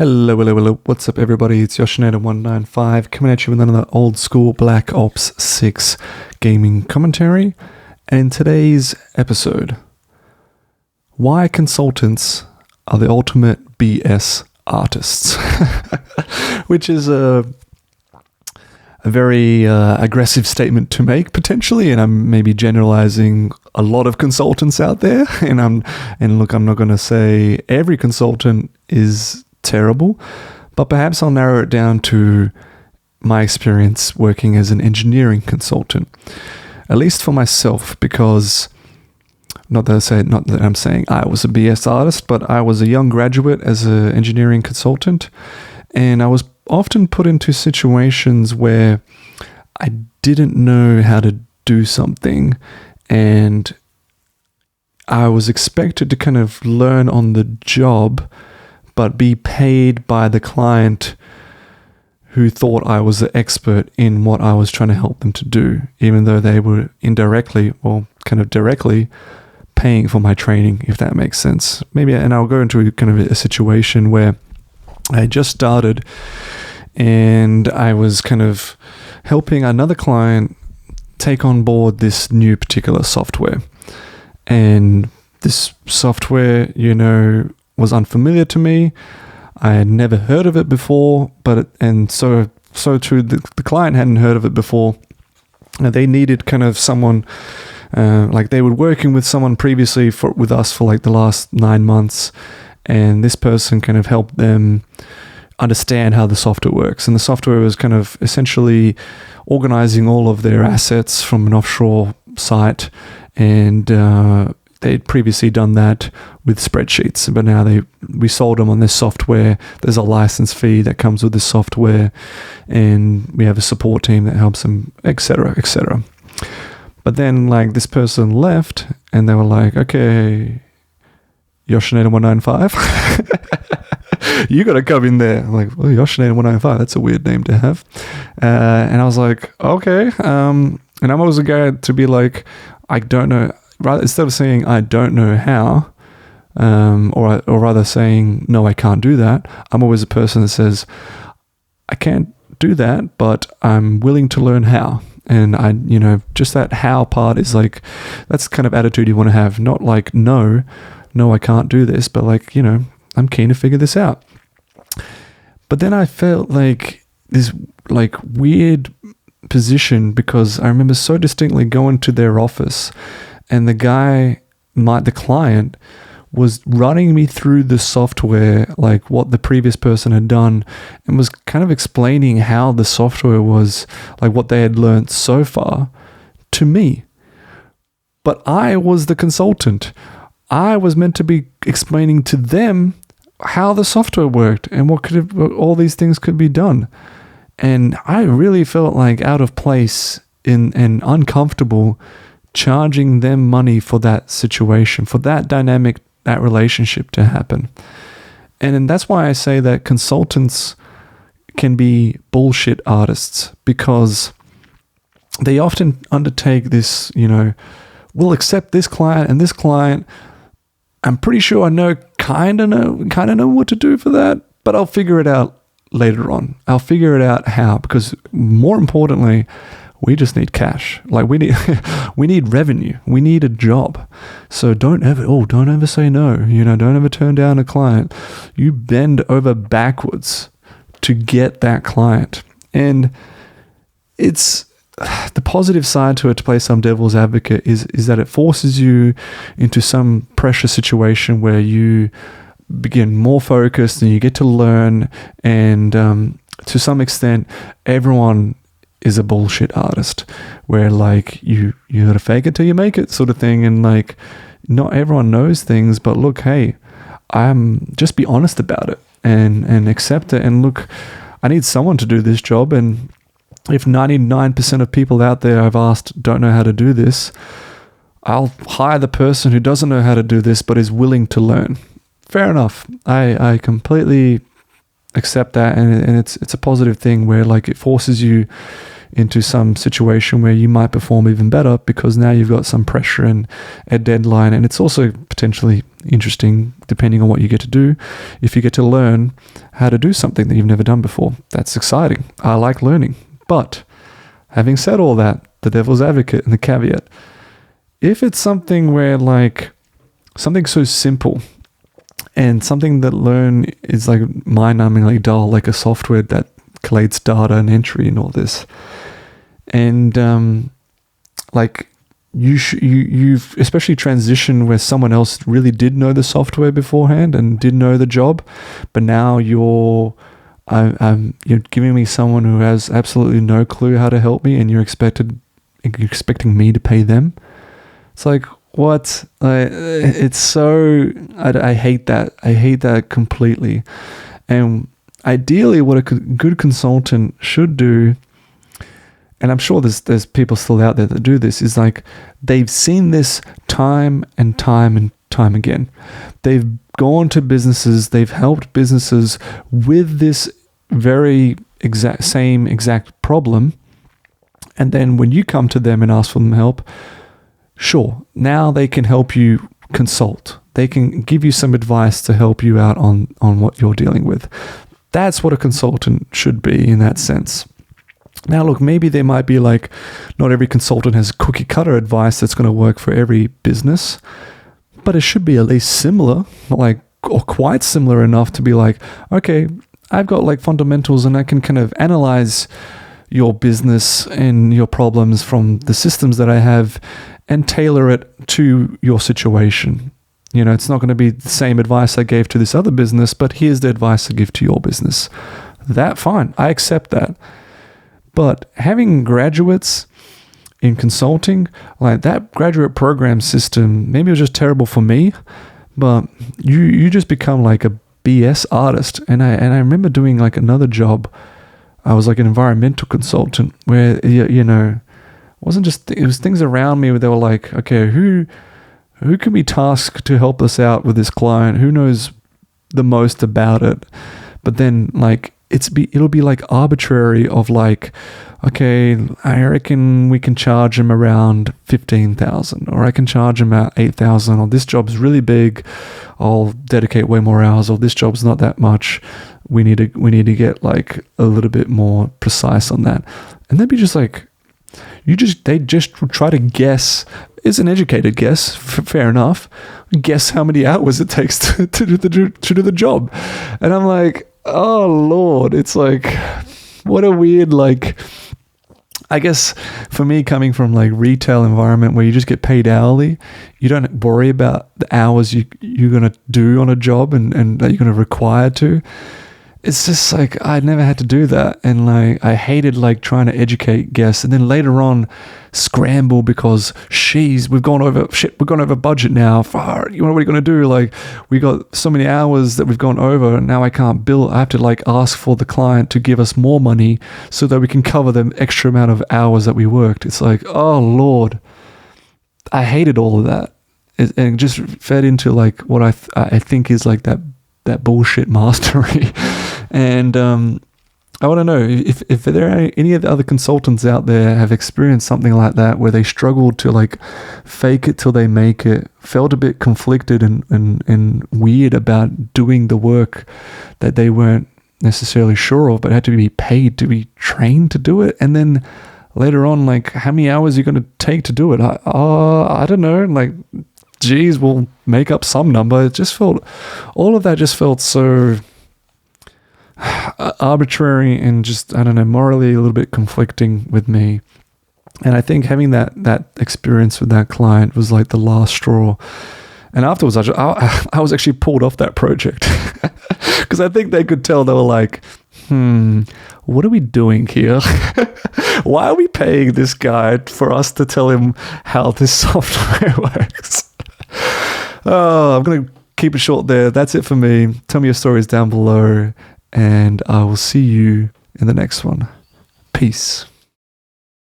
Hello, hello, hello. What's up, everybody? It's Yoshinator195 coming at you with another old school Black Ops 6 gaming commentary. And in today's episode, why consultants are the ultimate BS artists, which is a very aggressive statement to make potentially, and I'm maybe generalizing a lot of consultants out there. And look, I'm not going to say every consultant is terrible, but perhaps I'll narrow it down to my experience working as an engineering consultant, at least for myself, because not that I'm saying I was a BS artist, but I was a young graduate as an engineering consultant, and I was often put into situations where I didn't know how to do something, and I was expected to kind of learn on the job but be paid by the client who thought I was the expert in what I was trying to help them to do, even though they were indirectly or kind of directly paying for my training, if that makes sense. Maybe, and I'll go into kind of a situation where I just started and I was kind of helping another client take on board this new particular software. And this software, was unfamiliar to me. I had never heard of it before, so too the client hadn't heard of it before. They needed kind of someone, like they were working with someone previously with us for like the last 9 months, and this person kind of helped them understand how the software works. And the software was kind of essentially organizing all of their assets from an offshore site, and they'd previously done that with spreadsheets, but now we sold them on this software. There's a license fee that comes with this software, and we have a support team that helps them, etc., etc. But then, like, this person left, and they were like, "Okay, Yoshinator195, you got to come in there." I'm like, "Well, Yoshinator195, that's a weird name to have." And I was like, "Okay," and I'm always a guy to be like, "I don't know." Rather, instead of saying I don't know how, or rather saying no, I can't do that, I'm always a person that says I can't do that, but I'm willing to learn how. And just that how part is like, that's the kind of attitude you want to have. Not like no, I can't do this, but like, I'm keen to figure this out. But then I felt like this like weird position, because I remember so distinctly going to their office, and the client was running me through the software, like what the previous person had done, and was kind of explaining how the software was, like what they had learned so far, to me. But I was the consultant. I was meant to be explaining to them how the software worked and what all these things could be done. And I really felt like out of place and uncomfortable charging them money for that situation, for that dynamic, that relationship to happen. And that's why I say that consultants can be bullshit artists, because they often undertake this, we'll accept this client and this client. I'm pretty sure I kind of know what to do for that, but I'll figure it out later on. I'll figure it out how, because more importantly, we just need cash. Like we need revenue. We need a job. So don't ever say no. Don't ever turn down a client. You bend over backwards to get that client. And it's the positive side to it, to play some devil's advocate, is that it forces you into some pressure situation where you begin more focused and you get to learn. And to some extent, everyone is a bullshit artist, where like you gotta fake it till you make it sort of thing. And like, not everyone knows things, but look, hey, just be honest about it and accept it. And look, I need someone to do this job, and if 99% of people out there I've asked don't know how to do this, I'll hire the person who doesn't know how to do this but is willing to learn. Fair enough. I completely accept that, and it's a positive thing where like it forces you into some situation where you might perform even better because now you've got some pressure and a deadline. And it's also potentially interesting depending on what you get to do. If you get to learn how to do something that you've never done before, that's exciting. I like learning. But having said all that, the devil's advocate and the caveat, if it's something where like something so simple and something that learn is like mind-numbingly dull, like a software that collates data and entry and all this, and like you've especially transitioned where someone else really did know the software beforehand and did know the job, but now you're giving me someone who has absolutely no clue how to help me, and you're expecting me to pay them. It's like, what? It's so I hate that. I hate that completely. And ideally, what a good consultant should do, and I'm sure there's people still out there that do this, is like they've seen this time and time and time again. They've gone to businesses, they've helped businesses with this very same exact problem, and then when you come to them and ask for them help, sure, now they can help you consult. They can give you some advice to help you out on what you're dealing with. That's what a consultant should be in that sense. Now, look, maybe there might be like, not every consultant has cookie cutter advice that's going to work for every business, but it should be at least similar, like, or quite similar enough to be like, okay, I've got like fundamentals and I can kind of analyze your business and your problems from the systems that I have and tailor it to your situation. You know, it's not going to be the same advice I gave to this other business, but here's the advice I give to your business. That, fine, I accept that. But having graduates in consulting, like that graduate program system, maybe it was just terrible for me, but you just become like a BS artist. And I remember doing like another job. I was like an environmental consultant where, you know, it was things around me where they were like, okay, who can we task to help us out with this client? Who knows the most about it? But then like it'll be like arbitrary of like, okay, I reckon we can charge them around 15,000, or I can charge them at 8,000, or this job's really big, I'll dedicate way more hours, or this job's not that much. We need to get like a little bit more precise on that. And they'd be just like, they just try to guess. It's an educated guess, fair enough. Guess how many hours it takes to do the job. And I'm like, oh Lord, it's like, what a weird, like, I guess for me, coming from like retail environment where you just get paid hourly, you don't worry about the hours you're going to do on a job and that you're going to require to. It's just like, I never had to do that. And like, I hated like trying to educate guests and then later on scramble because we've gone over budget now. What are we going to do? Like, we got so many hours that we've gone over and now I can't bill. I have to like ask for the client to give us more money so that we can cover the extra amount of hours that we worked. It's like, oh Lord, I hated all of that. And just fed into like what I think is like that bullshit mastery. And I want to know if there are any of the other consultants out there have experienced something like that where they struggled to like fake it till they make it, felt a bit conflicted and weird about doing the work that they weren't necessarily sure of, but had to be paid to be trained to do it. And then later on, like, how many hours are you going to take to do it? I don't know, like, geez, we'll make up some number. It just felt, all of that just felt so arbitrary and just, I don't know, morally a little bit conflicting with me. And I think having that experience with that client was like the last straw. And afterwards, I was actually pulled off that project because I think they could tell. They were like, what are we doing here? Why are we paying this guy for us to tell him how this software works? Oh, I'm going to keep it short there. That's it for me. Tell me your stories down below, and I will see you in the next one. Peace.